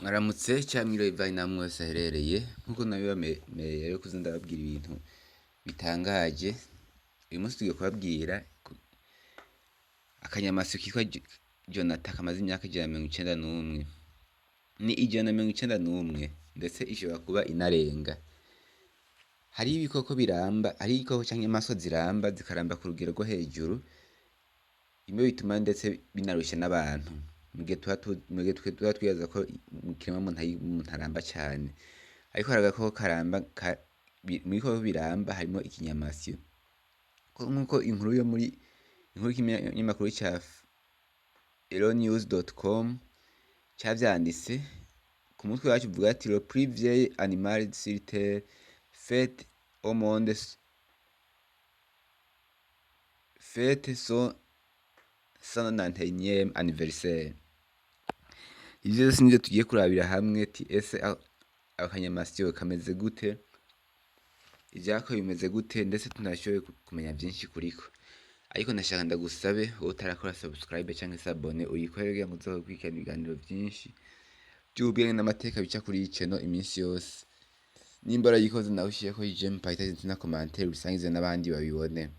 Mwaramutse camwiriwe bivanye namwe mwese aherereye nkuko nabibamenyereye rero kuza ndababwira ibintu bitangaje. Uyu munsi tugiye kubabwira akanyamasyo kitwa Jonathan kamaze imyaka 191. Ni 191 ndetse ishobora kuba inarenga. Hari ibikoko biramba, hari ibikoko canke inyamaswa ziramba zikaramba ku rugero rwo hejuru, bimwe bituma ndetse binarusha n'abantu. Mugihe tuba twibaza ko mu kiremwa muntu aramba cane, ariko hari agakoko karamba mu bikoko biramba harimo ikinyamasyo. Nkuko inkuru y'ikinyamakuru ca elonews.com cavyanditse ku mutwe wacu uvuga ati le plus vieil animal sur terre fête au monde fête son 191e anniversaire. Ivyo vyose nivyo tugiye kurabira hamwe ti ese akanyamasyo kameze gute, ivyako bimeze gute, ndetse tunashoboye kumenya vyinshi kuriko. Ariko ndashaka ndagusabe wowe utarakora subscribe canke s'abone uyikore kugira ngo uzokurikirana ibiganiro vyinshi vy'ubwenge n'amateka bica kuri iyi channel iminsi yose. Nimba warayikoze nawe ushireko j'aime, partage na commentaire ubisangize n'abandi babibone.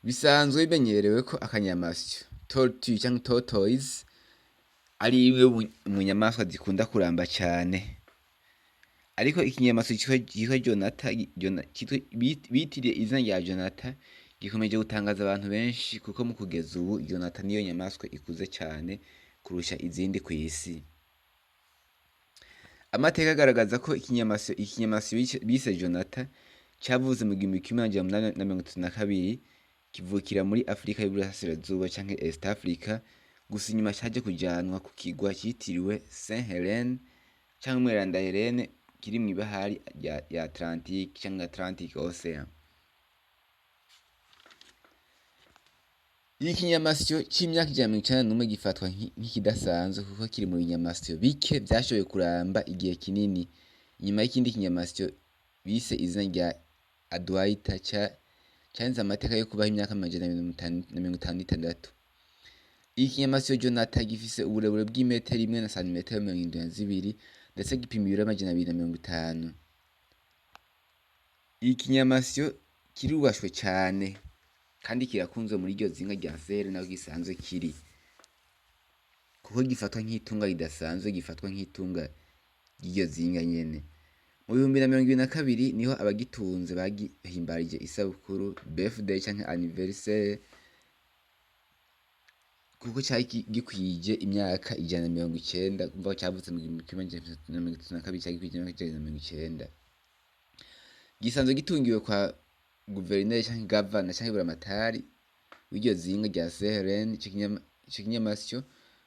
Bisanzwe bimenyerewe ko akanyamasyo tortue canke tortoise ari imwe mu nyamaswa zikunda kuramba cane. Ariko ikinyamasyo kitwa Jonathan bitiriye izina rya Jonathan gikomeje gutangaza abantu benshi, kuko mu kugeza ubu Jonathan niyo nyamaswa ikuze cane kurusha izindi kw'isi. Amateka agaragaza ko ikinyamasyo bise Jonathan cavuze mu 1832 kivukira muri Afrika y'Uburasirazuba canke East Africa, gusa inyuma caje kujanwa ku kigwa citiriwe Saint Helene canke Umweranda Helene kiri mw'ibahari ya Atlantique canke Atlantic Ocean. Ikinyamasyo c'imyaka 191 gifatwa nk'ikidasanzwe kuko kiri mu binyamasyo bike vyashoboye kuramba igihe kinini, inyuma y'ikindi kinyamasyo bise izina rya Adwaita canze amateka yo kubaho imyaka 156. Iki kinyamasyo Jonathan gifise uburebure bw'imetero 1 na santimetero 72 ndetse gipima ibiro 250. Iki kinyamasyo kirubashwe cane kandi kirakunzwe muri iryo zinga rya Sahel naho gisanzwe kiri, kuko gifatwa nk'itunga ridasanzwe, gifatwa nk'itunga ry'iryo zinga nyene. Mu 2022 niho abagitunze bagihimbarije isabukuru birthday canke anniversaire, kuko cari gikwije imyaka 190 kumva ko cavutse mu 1932 cari gikwije imyaka 190. Gisanzwe gitungiwe kwa guverineri canke governor canke buramatari w'iryo zinga rya Sahel. Ico kinyamasyo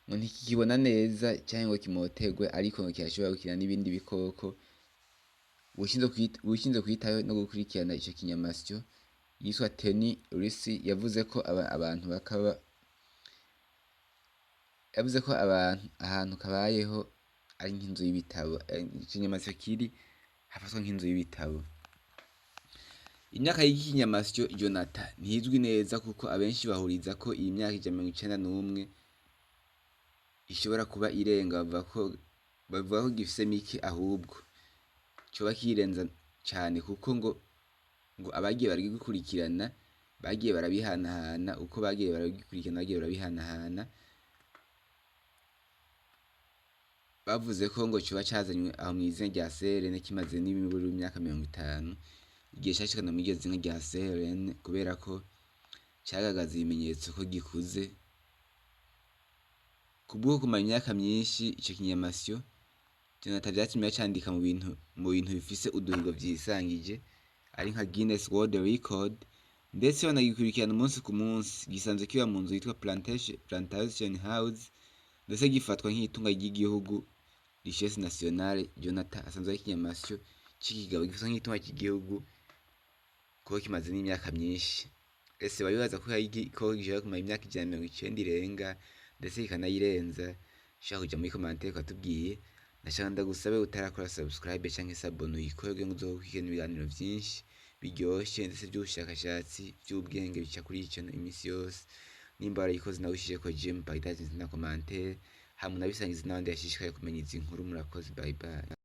ngo ntikikibona neza canke ngo kimotegwe, ariko ngo kirashobora gukina n'ibindi bikoko. Ushinzwe kwitaho no gukurikirana ico kinyamasyo yitwa Teni Risi yavuze ko ahantu kabayeho ari nk'inzu y'ibitabo. Ikinyamasyo kiri hafatwa nk'inzu y'ibitabo. Imyaka y'iki kinyamasyo Jonathan ntizwi neza, kuko abenshi bahuriza ko iyi myaka 191 ishobora kuba irenga. Bavuga ko gifise mike, ahubwo coba kirenza cane, kuko ngo abagiye baragikurikirana bagiye barabihanahana, uko bagiye baragikurikirana bagiye barabihanahana, bavuze ko ngo coba cazanywe aho mw'izina rya Sahel kimaze n'imiburi imyaka 50 igihe cashikana muri iryo zinga rya Sahel, kubera ko cagaragaza ibimenyetso ko gikuze. Kubwo kumara imyaka myinshi, ico kinyamasyo Jonathan vyatumye candika mu bintu bifise uduhigo vyisangije ari nka Guinness World Record, ndetse banagikurikirana umunsi ku munsi. Gisanzwe kiba mu nzu yitwa Plantation House, ndetse gifatwa nk'itunga ry'igihugu richesse nationale. Jonathan asanzwe ari ikinyamasyo c'ikigabo gifatwa nk'itunga cy'igihugu kuko kimaze n'imyaka myinshi. Ese baribaza ko gishobora kumara imyaka 190 irenga ndetse kikanayirenza? Shaka kuja muri commentaire ukatubwiye. Ndashaka ndagusabe utarakora subscribe canke s'abone uyikore kugira ngo uzokurikirana ibiganiro vyinshi biryoshe ndetse vy'ubushakashatsi vy'ubwenge bica kuri iyi channel iminsi yose. Nimba warayikoze nawe ushireko j'aime, partage na commentaire hama unabisangize n'abandi bashishikaye kumenya izi nkuru. Murakoze, bye bye.